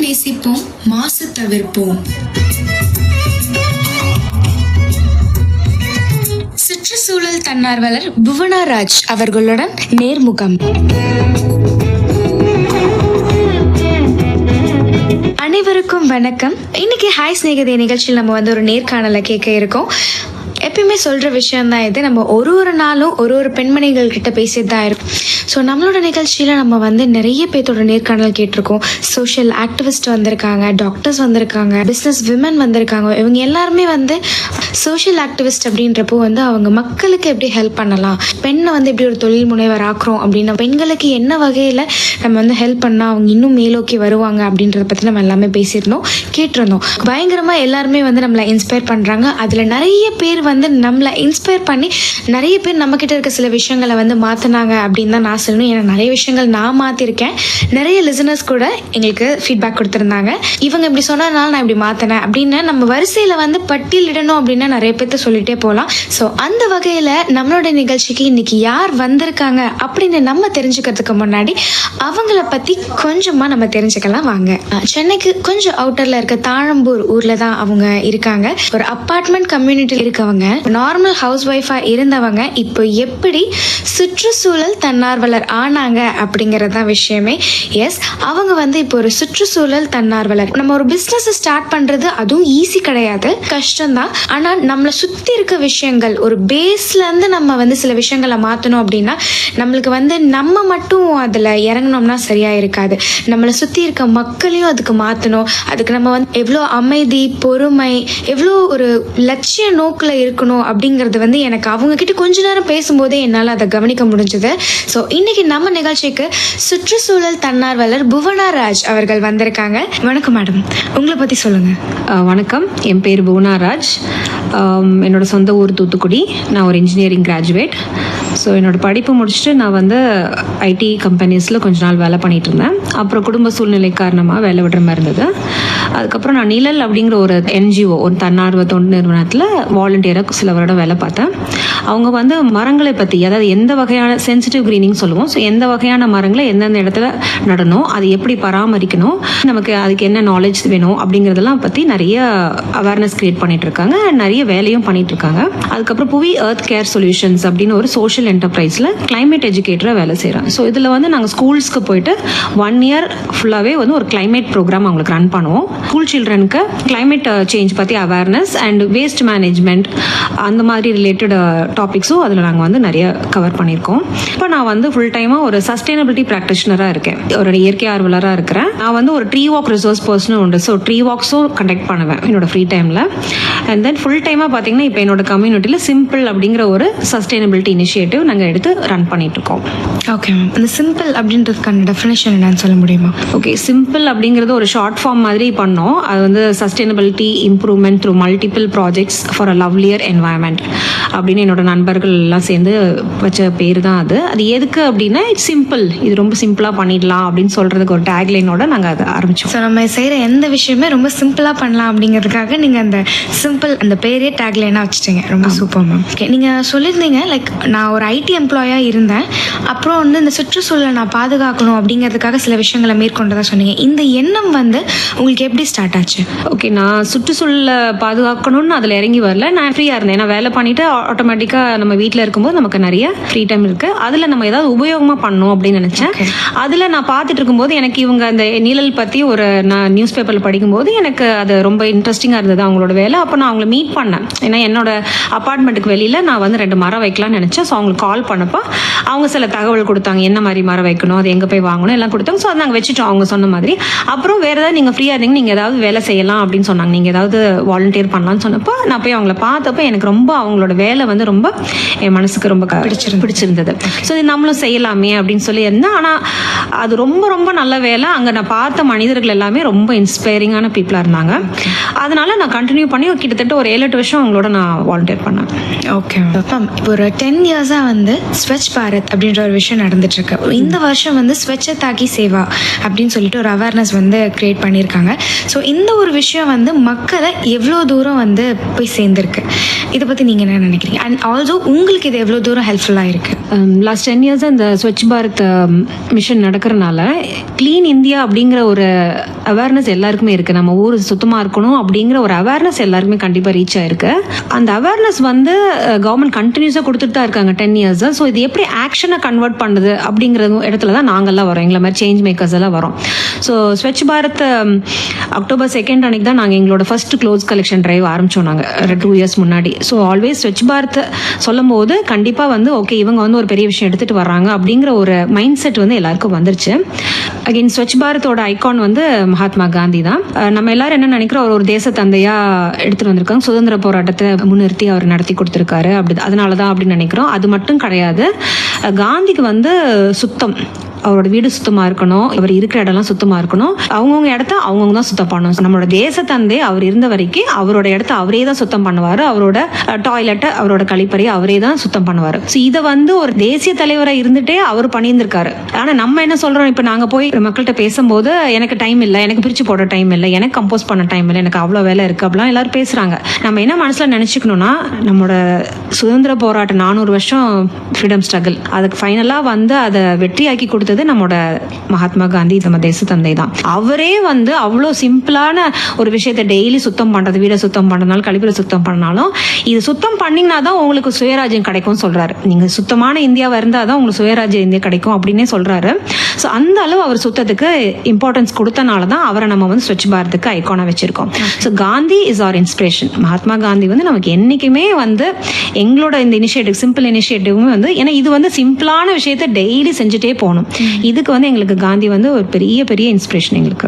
நேசிப்போம், மாசு தவிர்ப்போம். சுற்றுச்சூழல் தன்னார்வலர் புவனா ராஜ் அவர்களுடன் நேர்முகம். அனைவருக்கும் வணக்கம். இன்னைக்கு ஹாய் ஸ்நேகிதே நிகழ்ச்சியில் நம்ம ஒரு நேர்காணலை கேட்க இருக்கோம். எப்பயுமே சொல்கிற விஷயந்தான் இது. நம்ம ஒரு நாளும் ஒரு பெண்மணிகள் கிட்ட பேசிட்டு தான் இருக்கும். ஸோ நம்மளோட நிகழ்ச்சியில் நம்ம நிறைய பேர்த்தோட நேர்காணல் கேட்டிருக்கோம். சோஷியல் ஆக்டிவிஸ்ட் வந்திருக்காங்க, டாக்டர்ஸ் வந்திருக்காங்க, பிஸ்னஸ் விமன் வந்திருக்காங்க. இவங்க எல்லாருமே சோஷியல் ஆக்டிவிஸ்ட் அப்படின்றப்போ அவங்க மக்களுக்கு எப்படி ஹெல்ப் பண்ணலாம், பெண்ணை எப்படி ஒரு தொழில் முனைவர் ஆக்குறோம் அப்படின்னா பெண்களுக்கு என்ன வகையில் நம்ம ஹெல்ப் பண்ணால் அவங்க இன்னும் மேலோக்கி வருவாங்க அப்படின்றத பற்றி நம்ம எல்லாமே பேசியிருந்தோம், கேட்டிருந்தோம். பயங்கரமாக எல்லாருமே நம்மளை இன்ஸ்பயர் பண்ணுறாங்க. அதில் நிறைய பேர் நம்மளை இன்ஸ்பயர் பண்ணி நிறைய பேர் நம்மக்கிட்ட இருக்க சில விஷயங்களை மாற்றினாங்க அப்படின்னு தான் நான் சொல்லணும். ஏன்னா நிறைய விஷயங்கள் நான் மாற்றிருக்கேன். நிறைய லிசனர்ஸ் கூட எங்களுக்கு ஃபீட்பேக் கொடுத்துருந்தாங்க. இவங்க இப்படி சொன்னதுனால நான் இப்படி மாற்றினேன் அப்படின்னு நம்ம வரிசையில் பட்டியலிடணும் அப்படின்னா நிறைய பேர்த்த சொல்லிட்டே போகலாம். ஸோ அந்த வகையில் நம்மளோட நிகழ்ச்சிக்கு இன்னைக்கு யார் வந்திருக்காங்க அப்படின்னு நம்ம தெரிஞ்சுக்கிறதுக்கு முன்னாடி அவங்கள பற்றி கொஞ்சமாக நம்ம தெரிஞ்சுக்கலாம் வாங்க. சென்னைக்கு கொஞ்சம் அவுட்டரில் இருக்க தாழம்பூர் ஊரில் தான் அவங்க இருக்காங்க. ஒரு அப்பார்ட்மெண்ட் கம்யூனிட்டியில் இருக்கவங்க, நார்மல் ஹவுஸ் ஒய்ஃபாக இருந்தவங்க இப்போ எப்படி சுற்றுச்சூழல் தன்னார்வலர் ஆனாங்க அப்படிங்கிறது தான் விஷயமே. எஸ், அவங்க இப்போ ஒரு சுற்றுச்சூழல் தன்னார்வலர். நம்ம ஒரு பிஸ்னஸ் ஸ்டார்ட் பண்ணுறது அதுவும் ஈஸி கிடையாது, கஷ்டம்தான். ஆனால் நம்மளை சுற்றி இருக்க விஷயங்கள் ஒரு பேஸ்லேருந்து நம்ம சில விஷயங்களை மாற்றணும் அப்படின்னா நம்மளுக்கு நம்ம மட்டும் அதில் இறங்கணும்னா சரியாக இருக்காது. நம்மளை சுற்றி இருக்க மக்களையும் அதுக்கு மாற்றணும். அதுக்கு நம்ம எவ்வளோ அமைதி, பொறுமை, எவ்வளோ ஒரு லட்சிய நோக்கில் இருக்கணும் அப்படிங்கிறது எனக்கு அவங்கக்கிட்ட கொஞ்ச நேரம் பேசும்போதே என்னால் அதை கவனிக்க முடிஞ்சது. ஸோ இன்னைக்கு நம்ம நிகழ்ச்சிக்கு சுற்றுச்சூழல் தன்னார்வலர் புவனா ராஜ் அவர்கள் வந்திருக்காங்க. வணக்கம் மேடம், உங்களை பற்றி சொல்லுங்கள். வணக்கம், என் பேர் புவனா ராஜ். என்னோட சொந்த ஊர் தூத்துக்குடி. நான் ஒரு இன்ஜினியரிங் கிராஜுவேட். ஸோ என்னோடய படிப்பு முடிச்சுட்டு நான் ஐடி கம்பெனிஸில் கொஞ்ச நாள் வேலை பண்ணிகிட்டு இருந்தேன். அப்புறம் குடும்ப சூழ்நிலை காரணமாக வேலை விடுற மாதிரி இருந்தது. அதுக்கப்புறம் நான் நிழல் அப்படிங்கிற ஒரு என்ஜிஓ, ஒரு தன்னார்வ தொண்டு நிறுவனத்தில் வாலண்டியராக சில வருடம் வேலை பார்த்தேன். அவங்க மரங்களை பற்றி, அதாவது எந்த வகையான சென்சிட்டிவ் க்ரீனிங் சொல்லுவோம், ஸோ எந்த வகையான மரங்களை எந்தெந்த இடத்துல நடணும், அது எப்படி பராமரிக்கணும், நமக்கு அதுக்கு என்ன நாலேஜ் வேணும் அப்படிங்கிறதெல்லாம் பற்றி நிறைய அவேர்னஸ் கிரியேட் பண்ணிட்டு இருக்காங்க. நிறைய வேலையும் பண்ணிட்டு இருக்காங்க. அதுக்கப்புறம் புவி எர்த் கேர் சொல்யூஷன்ஸ் அப்படின்னு ஒரு சோஷியல் என்டர்பிரைஸில் கிளைமேட் எஜுகேட்டராக வேலை செய்கிறேன். ஸோ இதில் நாங்கள் ஸ்கூல்ஸ்க்கு போயிட்டு 1 year ஃபுல்லாகவே ஒரு கிளைமேட் ப்ரோக்ராம் அவங்களுக்கு ரன் பண்ணுவோம். ஸ்கூல் சில்ட்ரனுக்கு கிளைமேட் சேஞ்ச் பற்றி அவேர்னஸ் அண்ட் வேஸ்ட் மேனேஜ்மெண்ட் அந்த மாதிரி ரிலேட்டட் டாபிக்ஸும் அதில் நாங்கள் நிறைய கவர் பண்ணியிருக்கோம். இப்போ நான் ஃபுல் டைமாக ஒரு சஸ்டைனபிலிட்டி ப்ராக்டிஷனராக இருக்கேன், ஒரு இயற்கை ஆர்வலராக இருக்கிறேன். நான் ஒரு ட்ரீ வாக் ரிசோர்ஸ் பர்சனும் உண்டு. ஸோ ட்ரீ வாக்ஸும் கண்டக்ட் பண்ணுவேன் என்னோட ஃப்ரீ டைமில். அண்ட் தென் ஃபுல் டைமாக பார்த்தீங்கன்னா இப்போ என்னோட கம்யூனிட்டியில் சிம்பிள் அப்படிங்கிற ஒரு சஸ்டைனபிலிட்டி இனிஷியேட்டிவ் நாங்கள் எடுத்து ரன் பண்ணிட்டு இருக்கோம். ஓகே மேம், அந்த சிம்பிள் அப்படின்றதுக்கான டெஃபினேஷன் என்னன்னு சொல்ல முடியுமா? ஓகே, சிம்பிள் அப்படிங்கிறது ஒரு ஷார்ட் ஃபார்ம் மாதிரி பண்ணோம். அது sustainability improvement through multiple projects for a lovelier environment அப்படின்னு என்னோட நண்பர்கள் எல்லாம் சேர்ந்து வச்ச பேர் தான் அது. அது எதுக்கு அப்படின்னா இட்ஸ் சிம்பிள், இது ரொம்ப சிம்பிளாக பண்ணிடலாம் அப்படின்னு சொல்கிறதுக்கு ஒரு டேக்லைனோட நாங்கள் அதை ஆரம்பித்தோம். ஸோ நம்ம செய்கிற எந்த விஷயமே ரொம்ப சிம்பிளாக பண்ணலாம் அப்படிங்கிறதுக்காக நீங்கள் அந்த சிம்பிள் அந்த பேரே டேக்லைனாக வச்சுட்டீங்க. ரொம்ப சூப்பர் மேம். ஓகே, நீங்கள் சொல்லியிருந்தீங்க லைக் நான் ஒரு ஐடி எம்ப்ளாயாக இருந்தேன், அப்புறம் இந்த சுற்றுச்சூழலை நான் பாதுகாக்கணும் அப்படிங்கிறதுக்காக சில விஷயங்களை மேற்கொண்டதாக சொன்னீங்க. இந்த எண்ணம் உங்களுக்கு எப்படி ஸ்டார்ட் ஆச்சு? ஓகே, நான் சுற்றுச்சூழலை பாதுகாக்கணும்னு அதில் இறங்கி வரல. நான் ஃப்ரீயாக இருந்தேன். நான் வேலை பண்ணிவிட்டு ஆட்டோமேட்டிக்காக நம்ம வீட்டில் இருக்கும்போது நமக்கு நிறைய ஃப்ரீ டைம் இருக்குது. அதில் நம்ம ஏதாவது உபயோகமாக பண்ணணும் அப்படின்னு நினச்சேன். அதில் நான் பார்த்துட்டு இருக்கும்போது எனக்கு இவங்க அந்த நிழல் பற்றி நான் நியூஸ் பேப்பரில் படிக்கும்போது எனக்கு அது ரொம்ப இன்ட்ரெஸ்டிங்காக இருந்தது அவங்களோட வேலை. அப்போ நான் அவங்கள மீட் பண்ணேன். ஏன்னா என்னோட அப்பார்ட்மெண்ட்டுக்கு வெளியில் நான் 2 மரம் வைக்கலாம்னு நினச்சேன். ஸோ அவங்களுக்கு கால் பண்ணப்போ அவங்க சில தகவல் கொடுத்தாங்க, என்ன மாதிரி மரம் வைக்கணும், அது எங்கே போய் வாங்கணும் எல்லாம் கொடுத்தாங்க. ஸோ அதை நாங்கள் வச்சுட்டோம் அவங்க சொன்ன மாதிரி. அப்புறம் வேறு ஏதாவது நீங்கள் ஃப்ரீயாக இருந்தீங்க, நீங்கள் ஏதாவது வேலை செய்யலாம் அப்படின்னு சொன்னாங்க, நீங்கள் ஏதாவது வாலண்டியர் பண்ணலான்னு சொன்னப்போ நான் போய் அவங்கள பார்த்தப்போ எனக்கு ரொம்ப அவங்களோட வேலை ரொம்ப என் மனசுக்கு ரொம்ப பிடிச்சிருந்தது. ஸோ இது நம்மளும் செய்யலாமே அப்படின்னு சொல்லி இருந்தேன். ஆனால் அது ரொம்ப ரொம்ப நல்ல வேலை. அங்கே நான் பார்த்த மனிதர்கள் எல்லாமே ரொம்ப இன்ஸ்பைரிங்கான பீப்புளாக இருந்தாங்க. அதனால நான் கண்டினியூ பண்ணி கிட்டத்தட்ட ஒரு 7-8 வருஷம் அவங்களோட நான் வாலண்டியர் பண்ணேன். ஓகே மேம், இப்போ ஒரு 10 இயர்ஸாக ஸ்வச் பாரத் அப்படின்ற ஒரு விஷயம் நடந்துட்டு இருக்கு. இந்த வருஷம் ஸ்வச்சதாகி சேவா அப்படின்னு சொல்லிட்டு ஒரு அவேர்னஸ் கிரியேட் பண்ணியிருக்காங்க. ஸோ இந்த ஒரு விஷயம் வந்து மக்களை எவ்வளோ தூரம் வந்து போய் சேர்ந்துருக்கு, இதை பற்றி நீங்கள் என்ன நினைக்கிறீங்க? அண்ட் ஆல்சோ உங்களுக்கு இது எவ்வளோ தூரம் ஹெல்ப்ஃபுல்லாக இருக்குது? லாஸ்ட் 10 இயர்ஸ் இந்த ஸ்வச் பாரத் மிஷன் நடக்கிறனால க்ளீன் இந்தியா அப்படிங்கிற ஒரு அவேர்னஸ் எல்லாருக்குமே இருக்குது. நம்ம ஊர் சுத்தமாக இருக்கணும் அப்படிங்கிற ஒரு அவேர்னஸ் எல்லாருக்குமே கண்டிப்பாக ரீச் ஆயிருக்கு. அந்த அவேர்னஸ் வந்து கவர்மெண்ட் கண்டினியூஸாக கொடுத்துட்டு தான் இருக்காங்க 10 இயர்ஸ். ஸோ இது எப்படி ஆக்ஷனை கன்வெர்ட் பண்ணுது அப்படிங்கிற இடத்துல தான் நாங்கள்லாம் வரோம், எங்களை மாதிரி சேஞ்ச் மேக்கர்ஸ் எல்லாம் வரோம். ஸோ ஸ்வச் பாரத் அக்டோபர் 2 அன்னைக்கு தான் நாங்கள் எங்களோட ஃபர்ஸ்ட் க்ளோஸ் கலெக்ஷன் டிரைவ் ஆரம்பித்தோம் நாங்கள் 2 இயர்ஸ் முன்னாடி. ஸோ ஆல்வேஸ் ஸ்வச் பாரத் சொல்லும் போது கண்டிப்பாக வந்து ஓகே இவங்க வந்து ஒரு பெரிய விஷயம் எடுத்துகிட்டு வர்றாங்க அப்படிங்கிற ஒரு மைண்ட் செட் வந்து எல்லாருக்கும் வந்துருச்சு. அகைன் ஸ்வச் பாரத்தோட ஐகான் வந்து மகாத்மா காந்தி தான். நம்ம எல்லாரும் என்ன நினைக்கிறோம், அவர் ஒரு தேச தந்தையா எடுத்துட்டு வந்திருக்காங்க, சுதந்திர போராட்டத்தை முன்னிறுத்தி அவர் நடத்தி கொடுத்துருக்காரு, அப்படி அதனால தான் அப்படின்னு நினைக்கிறோம். அது மட்டும் கிடையாது. காந்திக்கு வந்து சுத்தம், அவரோட வீடு சுத்தமா இருக்கணும், அவர் இருக்கிற இடம்லாம் சுத்தமா இருக்கணும், அவங்கவுங்க இடத்த அவங்கவுங்க தான் சுத்தம் பண்ணணும். நம்மளோட தேச தந்தை அவர் இருந்த வரைக்கும் அவரோட இடத்த அவரே தான் சுத்தம் பண்ணுவாரு, அவரோட டாய்லெட்டை அவரோட கழிப்பறையை அவரே தான் சுத்தம் பண்ணுவாரு. ஸோ இதை வந்து ஒரு தேசிய தலைவரை இருந்துட்டே அவர் பண்ணியிருந்திருக்காரு. ஆனா நம்ம என்ன சொல்றோம், இப்ப நாங்க போய் மக்கள்கிட்ட பேசும்போது எனக்கு டைம் இல்லை, எனக்கு பிரிச்சு போட டைம் இல்லை, எனக்கு கம்போஸ் பண்ண டைம் இல்லை, எனக்கு அவ்வளோ வேலை இருக்கு அப்படிலாம் எல்லாரும் பேசுறாங்க. நம்ம என்ன மனசுல நினைச்சுக்கணும்னா, நம்மளோட சுதந்திர போராட்டம் 400 வருஷம் ஃப்ரீடம் ஸ்ட்ரகிள், அதுக்கு ஃபைனலா வந்து அதை வெற்றியாக்கி கொடுத்தது நம்மளோட மகாத்மா காந்தி, நம்ம தேச தந்தை தான். அவரே வந்து அவ்வளோ சிம்பிளான ஒரு விஷயத்தை டெய்லி சுத்தம் பண்றது, வீடை சுத்தம் பண்ணனாலும் கழிப்பறை சுத்தம் பண்ணாலும் இது சுத்தம் பண்ணிங்கன்னா தான் உங்களுக்கு சுயராஜ்யம் கிடைக்கும் சொல்றாரு. நீங்க சுத்தமான இந்தியாவா இருந்தால் தான் உங்களுக்கு சுயராஜ்ய இந்தியா கிடைக்கும் அப்படின்னே சொல்றாரு. ஸோ அந்த அளவு அவர் சுத்தத்துக்கு இம்பார்ட்டன்ஸ் கொடுத்தனால தான் அவரை நம்ம வந்து ஸ்வச் பாரத்துக்கு ஐகானா வச்சிருக்கோம். So Gandhi is our inspiration. Mahatma Gandhi வந்து நமக்கு என்னைக்குமே வந்து எங்களோட இந்த இனிஷியேட்டிவ், சிம்பிள் இனிஷியேட்டிவும் வந்து, ஏன்னா இது வந்து சிம்பிளான விஷயத்தை டெய்லி செஞ்சுட்டே போகணும். இதுக்கு வந்து எங்களுக்கு காந்தி வந்து ஒரு பெரிய பெரிய இன்ஸ்பிரேஷன் எங்களுக்கு.